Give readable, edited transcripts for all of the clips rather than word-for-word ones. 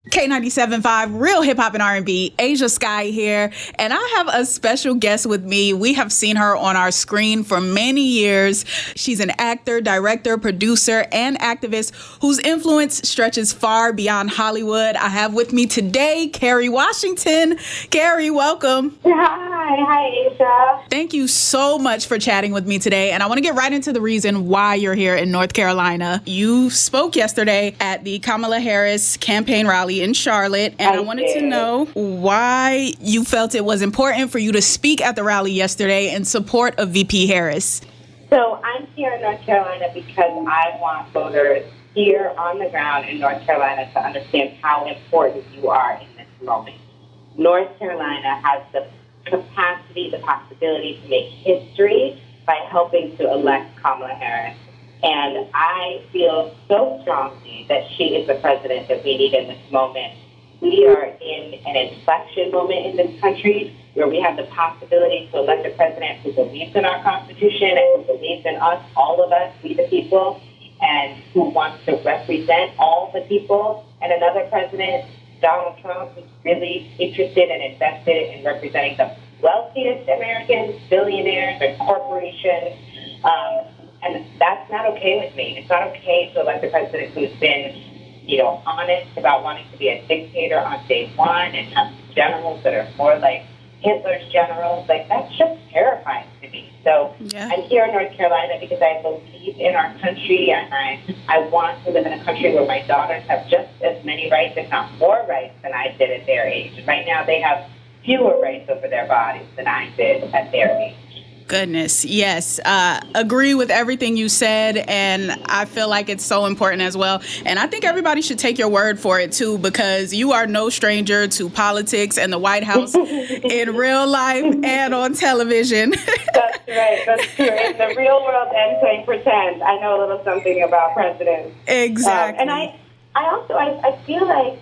K97.5, Real Hip Hop and R&B, Ashia Skye here, and I have a special guest with me. We have seen her on our screen for many years. She's an actor, director, producer, and activist whose influence stretches far beyond Hollywood. I have with me today Kerry Washington. Kerry, welcome. Hi, Ashia. Thank you so much for chatting with me today, and I want to get right into the reason why you're here in North Carolina. You spoke yesterday at the Kamala Harris campaign rally in Charlotte, and I wanted to know why you felt it was important for you to speak at the rally yesterday in support of VP Harris. So I'm here in North Carolina because I want voters here on the ground in North Carolina to understand how important you are in this moment. North Carolina has the capacity, the possibility to make history by helping to elect Kamala Harris. And I feel so strongly that she is the president that we need in this moment. We are in an inflection moment in this country where we have the possibility to elect a president who believes in our Constitution and who believes in us, all of us, we the people, and who wants to represent all the people. And another president, Donald Trump, who's really interested and invested in representing the wealthiest Americans, billionaires, and corporations. And that's not okay with me. It's not okay to elect a president who's been, honest about wanting to be a dictator on day one and have generals that are more like Hitler's generals. Like, that's just terrifying to me. So I'm here in North Carolina because I believe in our country, and I want to live in a country where my daughters have just as many rights, if not more rights, than I did at their age. And right now they have fewer rights over their bodies than I did at their age. Goodness, yes. Agree with everything you said, and I feel like it's so important as well. And I think everybody should take your word for it, too, because you are no stranger to politics and the White House in real life and on television. That's right. That's true. In the real world and playing pretend, I know a little something about presidents. Exactly. And I feel like,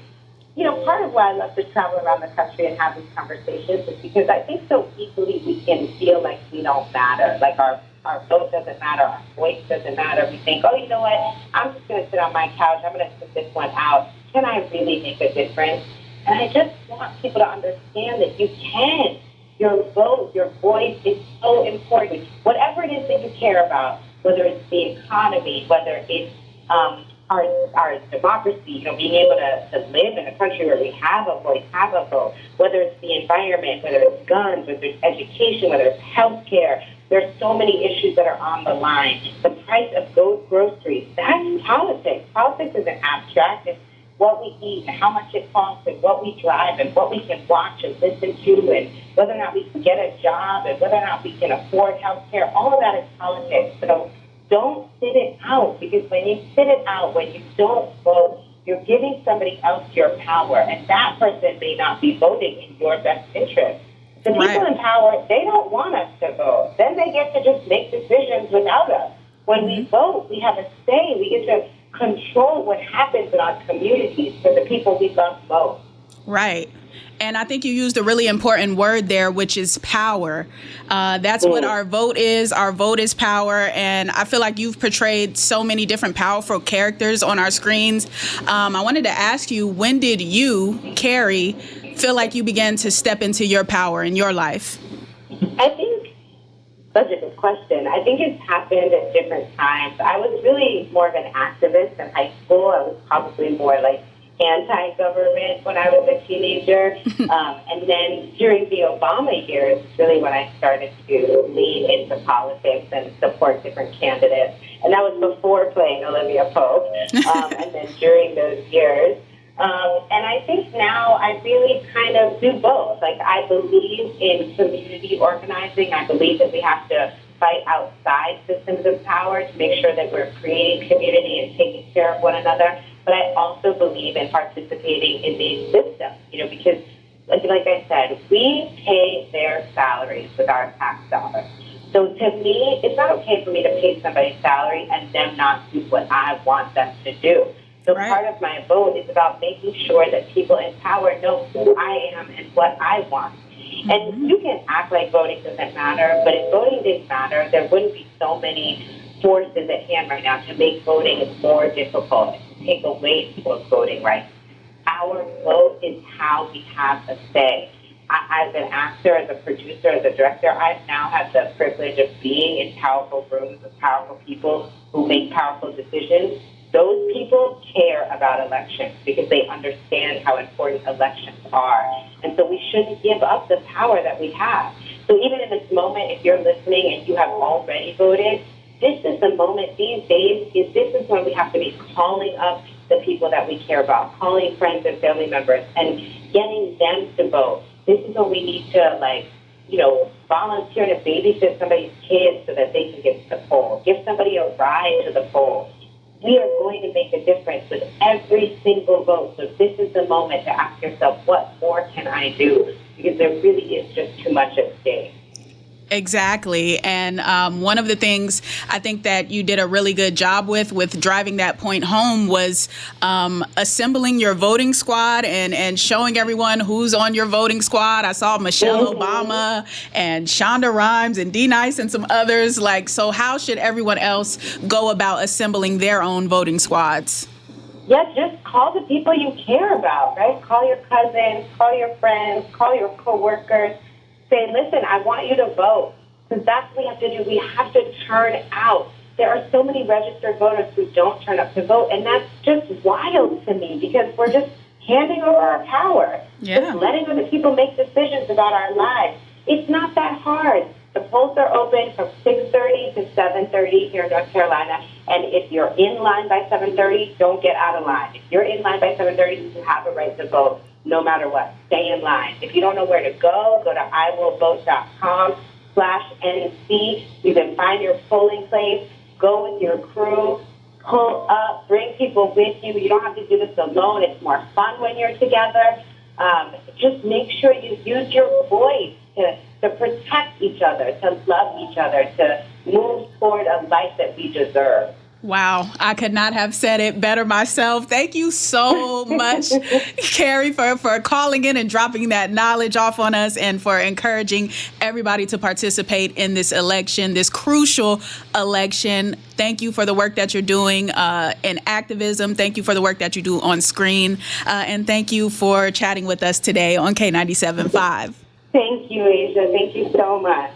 part of why I love to travel around the country and have these conversations is because I think so easily we can feel like we don't matter, like our vote doesn't matter, our voice doesn't matter. We think, oh, you know what, I'm just going to sit on my couch, I'm going to sit this one out. Can I really make a difference? And I just want people to understand that you can. Your vote, your voice is so important. Whatever it is that you care about, whether it's the economy, whether it's our democracy, being able to live in a country where we have a voice, have a vote, whether it's the environment, whether it's guns, whether it's education, whether it's health care. There's so many issues that are on the line. The price of groceries, that's politics. Politics isn't abstract. It's what we eat and how much it costs and what we drive and what we can watch and listen to and whether or not we can get a job and whether or not we can afford health care. All of that is politics. So don't sit it out, because when you sit it out, when you don't vote, you're giving somebody else your power, and that person may not be voting in your best interest. The people in power, they don't want us to vote. Then they get to just make decisions without us. When we vote, we have a say. We get to control what happens in our communities for the people we love most. Right. And I think you used a really important word there, which is power. That's what our vote is. Our vote is power. And I feel like you've portrayed so many different powerful characters on our screens. I wanted to ask you, when did you, Kerry, feel like you began to step into your power in your life? I think such a good question. I think it's happened at different times. I was really more of an activist in high school. I was probably more like anti-government when I was a teenager. And then during the Obama years, really when I started to lean into politics and support different candidates. And that was before playing Olivia Pope. And then during those years. And I think now I really kind of do both. Like, I believe in community organizing. I believe that we have to fight outside systems of power to make sure that we're creating community and taking care of one another. But I also believe in participating in these systems, because, like I said, we pay their salaries with our tax dollars. So to me, it's not okay for me to pay somebody's salary and them not do what I want them to do. So part of my vote is about making sure that people in power know who I am and what I want. And you can act like voting doesn't matter, but if voting didn't matter, there wouldn't be so many forces at hand right now to make voting more difficult, to take away people's voting rights. our vote is how we have a say. As an actor, as a producer, as a director, I've now had the privilege of being in powerful rooms with powerful people who make powerful decisions. Those people care about elections because they understand how important elections are. And so we shouldn't give up the power that we have. So even in this moment, if you're listening and you have already voted, this is the moment these days, this is when we have to be calling up the people that we care about, calling friends and family members and getting them to vote. This is when we need to, volunteer to babysit somebody's kids so that they can get to the poll. Give somebody a ride to the poll. We are going to make a difference with every single vote. So this is the moment to ask yourself, what more can I do? Because there really is just too much at stake. Exactly. And one of the things I think that you did a really good job with driving that point home was assembling your voting squad and showing everyone who's on your voting squad. I saw Michelle Obama and Shonda Rhimes and D Nice and some others. So how should everyone else go about assembling their own voting squads? Yeah, just call the people you care about, right? Call your cousins, call your friends, call your coworkers. Say, listen, I want you to vote, because that's what we have to do. We have to turn out. There are so many registered voters who don't turn up to vote, and that's just wild to me because we're just handing over our power, just letting other people make decisions about our lives. It's not that hard. The polls are open from 6:30 to 7:30 here in North Carolina, and if you're in line by 7:30, don't get out of line. If you're in line by 7:30, you have a right to vote. No matter what, stay in line. If you don't know where to go to iwillvote.com/NC. You can find your polling place, go with your crew, pull up, bring people with you. You don't have to do this alone. It's more fun when you're together. Just make sure you use your voice to protect each other, to love each other, to move toward a life that we deserve. Wow, I could not have said it better myself. Thank you so much, Kerry, for calling in and dropping that knowledge off on us and for encouraging everybody to participate in this election, this crucial election. Thank you for the work that you're doing in activism. Thank you for the work that you do on screen. And thank you for chatting with us today on K97.5. Thank you, Asia. Thank you so much.